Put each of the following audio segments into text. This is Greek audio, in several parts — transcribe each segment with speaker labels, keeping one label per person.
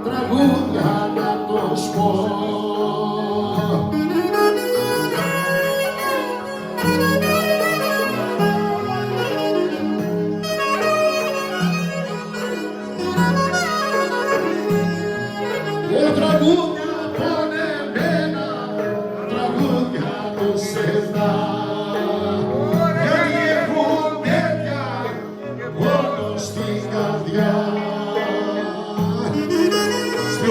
Speaker 1: τραγούδια να το σπώ. Τραγούδια πονεμένα, τραγούδια νοσερά, γιατί έχουν τέτοια πόνο στην καρδιά. Στη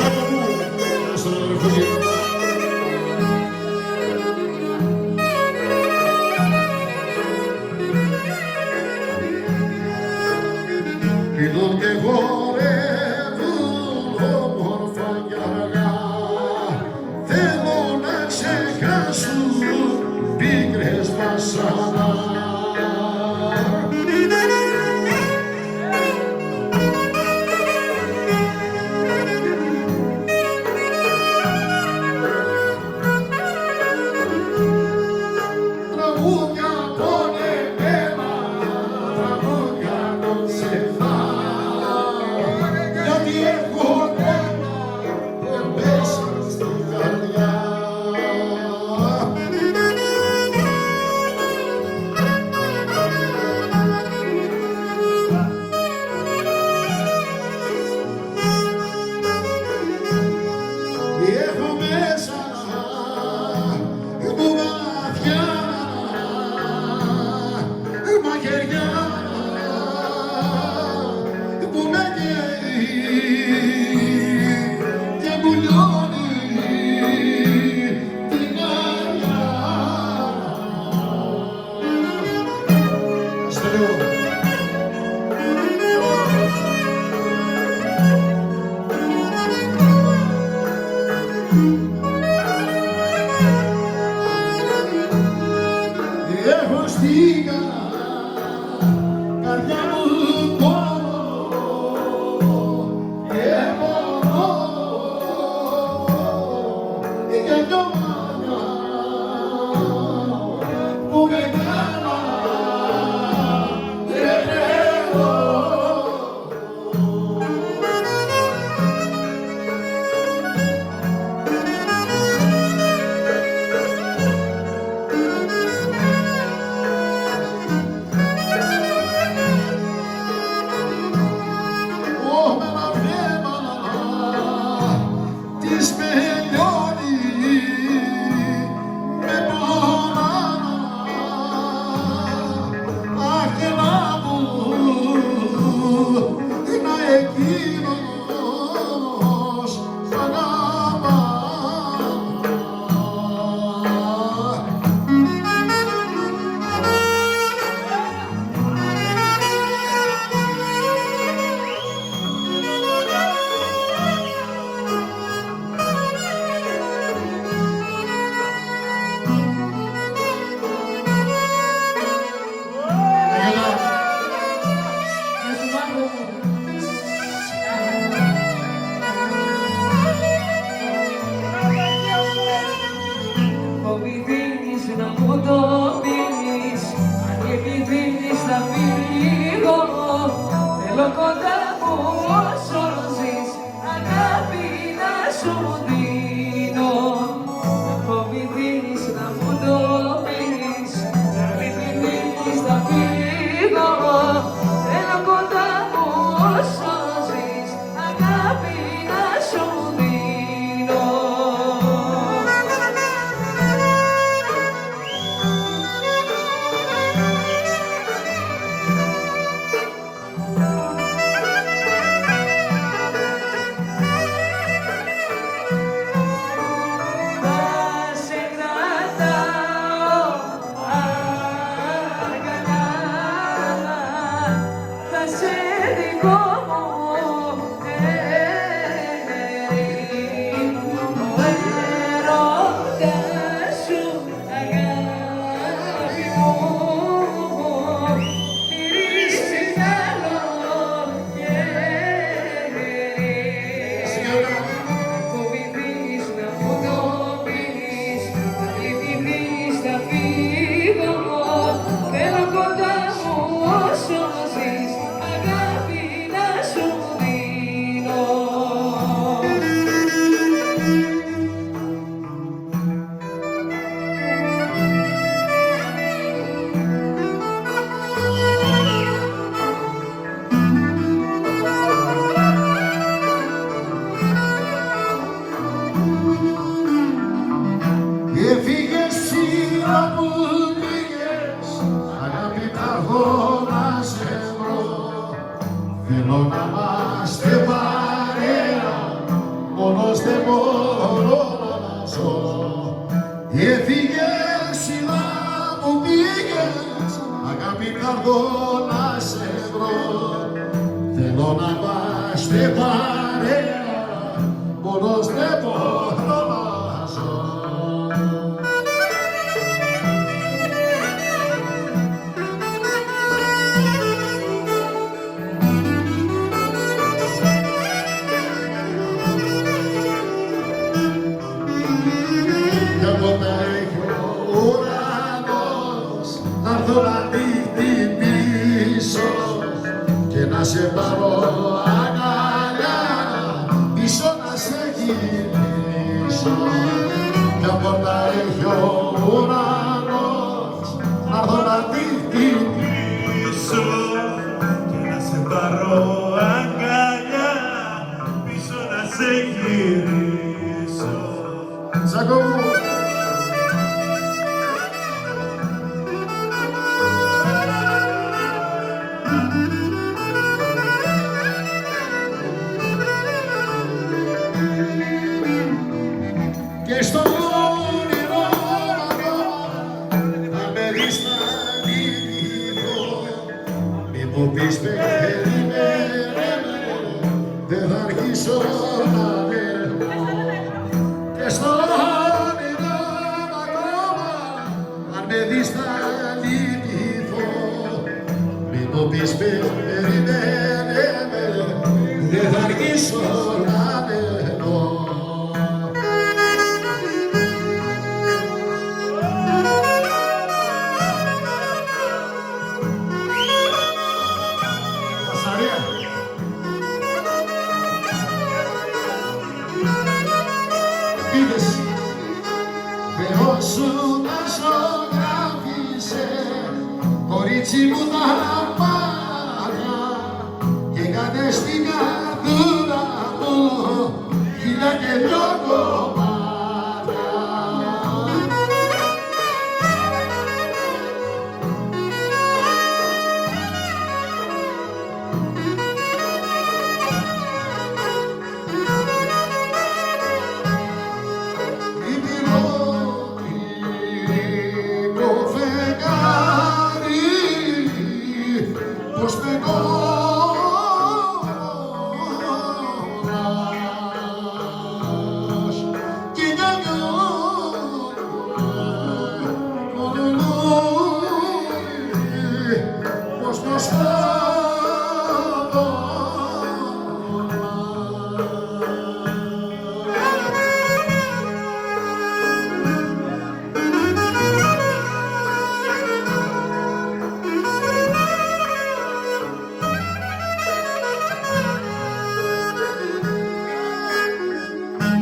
Speaker 1: δω να σε βρω. Θέλω να είμαστε παρέα, μόνος δεν μπορώ να ζω. Κι όποτε έχει ο ουρανός να έρθω να τη χτυπήσω και να σε πάρω αγκαλιά πίσω να σε γυρίσω. Κι όποτε έχει ο ουρανός να έρθω να τη χτυπήσω
Speaker 2: και να σε πάρω αγκαλιά πίσω να σε γυρίσω.
Speaker 1: Σάκο μου. Και στο όνειρο να με δεις να λυπηθώ. Μη μου πεις περιμένε, δεν θα αρχίσω να λέω. Και στο όνειρο ακόμα αν με δεις να λυπηθώ. Μη μου πεις περιμένε, δεν θα αρχίσω να λέω. Είδες, Θεός σου τα ζωγράφισε, κορίτσι μου τα μάτια και κάνε στην καρδούλα μου χίλια και δυο κομμάτια. Πως και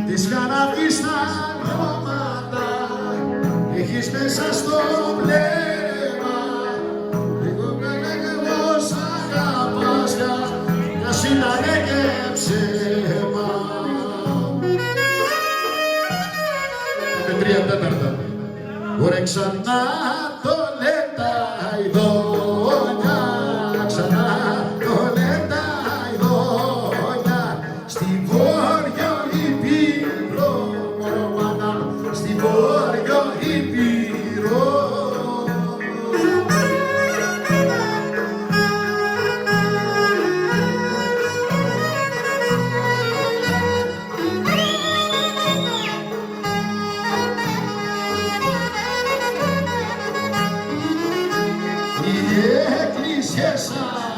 Speaker 1: της χαραβής στα νιώματα έχεις μέσα στο βλέμμα λίγο καλά σ' αγαπάς κι ας ήτανε και ψέμα. Με 3/4 ωραία ξανά το λεταϊδόνια, ξανά το λεταϊδόνια στη Βόρειο Ήπειρο, στη Βόρειο Ήπειρο. Οι εκκλησίες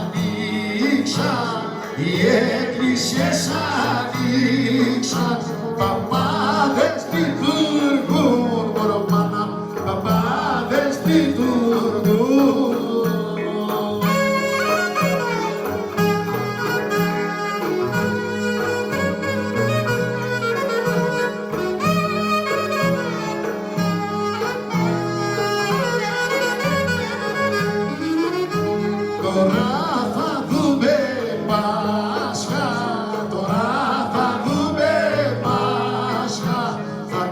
Speaker 1: ανοίξαν, οι εκκλησίες ανοίξαν, παπάδες λειτουργούν, μωρομάνα, παπάδες λειτουργούν. Τώρα θα δούμε Πάσχα, τώρα θα δούμε Πάσχα, θα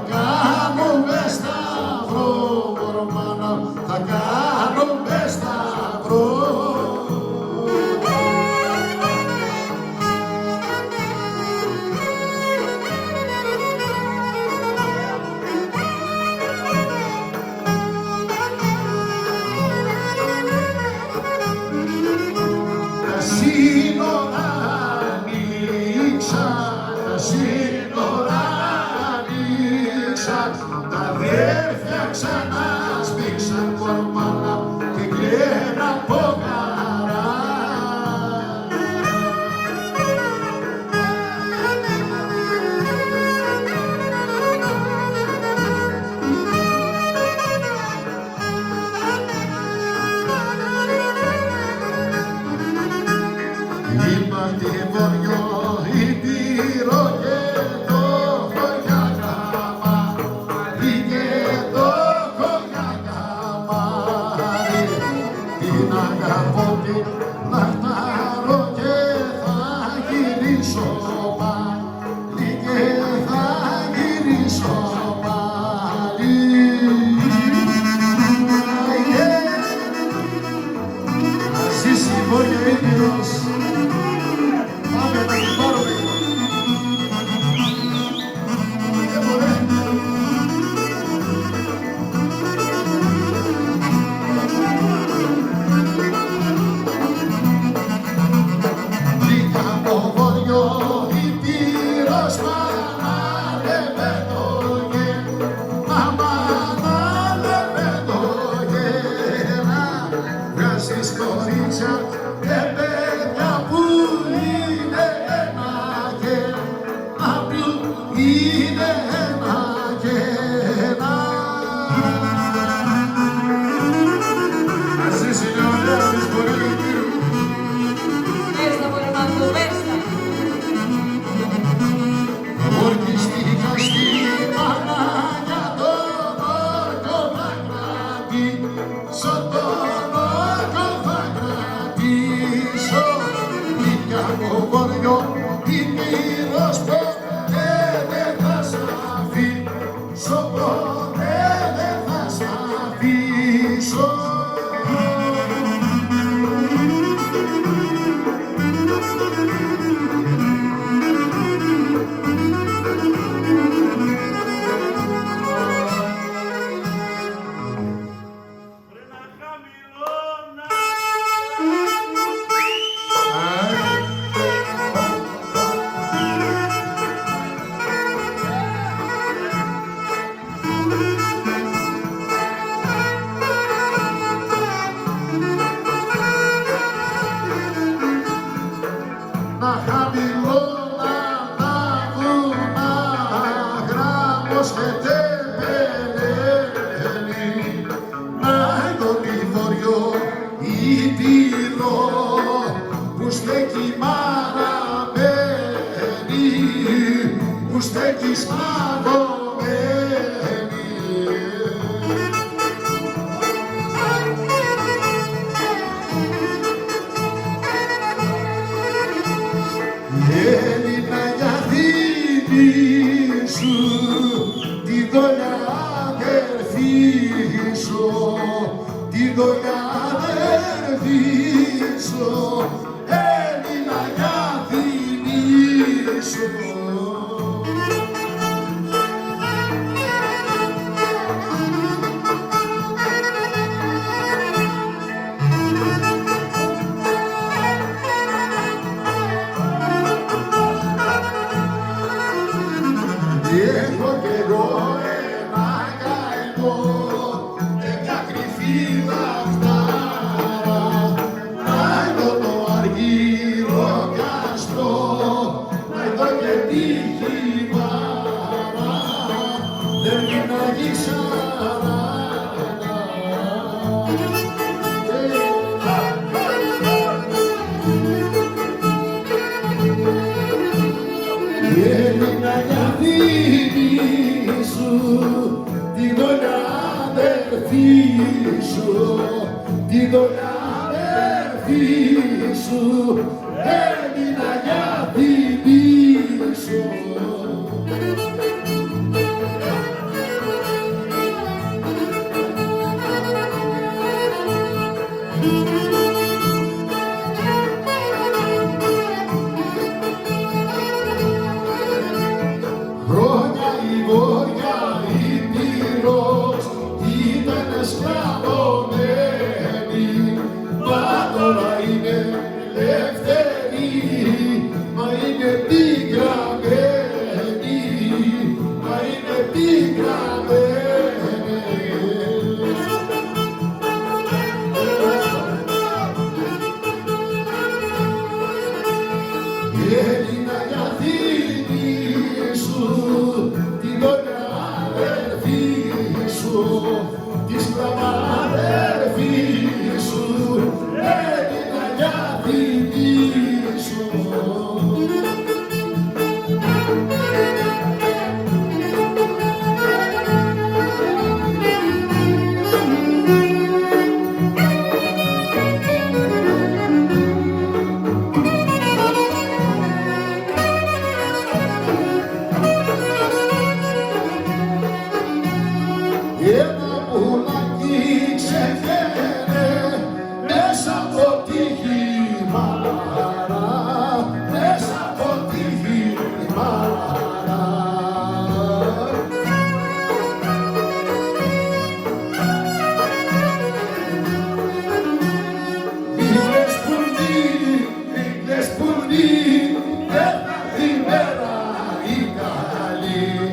Speaker 1: πρόσχεται πελένη, να το λιθόριο ήττηρο, που στέκει μαραμένη, που στέκει σμαγωμένη. Έλληνα για θύμη σου, τη δόλια αδερφή σου, τη δόλια αδερφή σου, Έλληνα για θύμη σου. Έχω κι εγώ ένα καημό και μια κρυφή λαχτάρα, να εδώ το αργύρο καστρό, να εδώ και τη χειμάρα, δεν γυρνάγει ξανά. Έλληνα για θύμη σου, τη δόλια αδερφή σου, τη δόλια αδερφή σου, Έλληνα για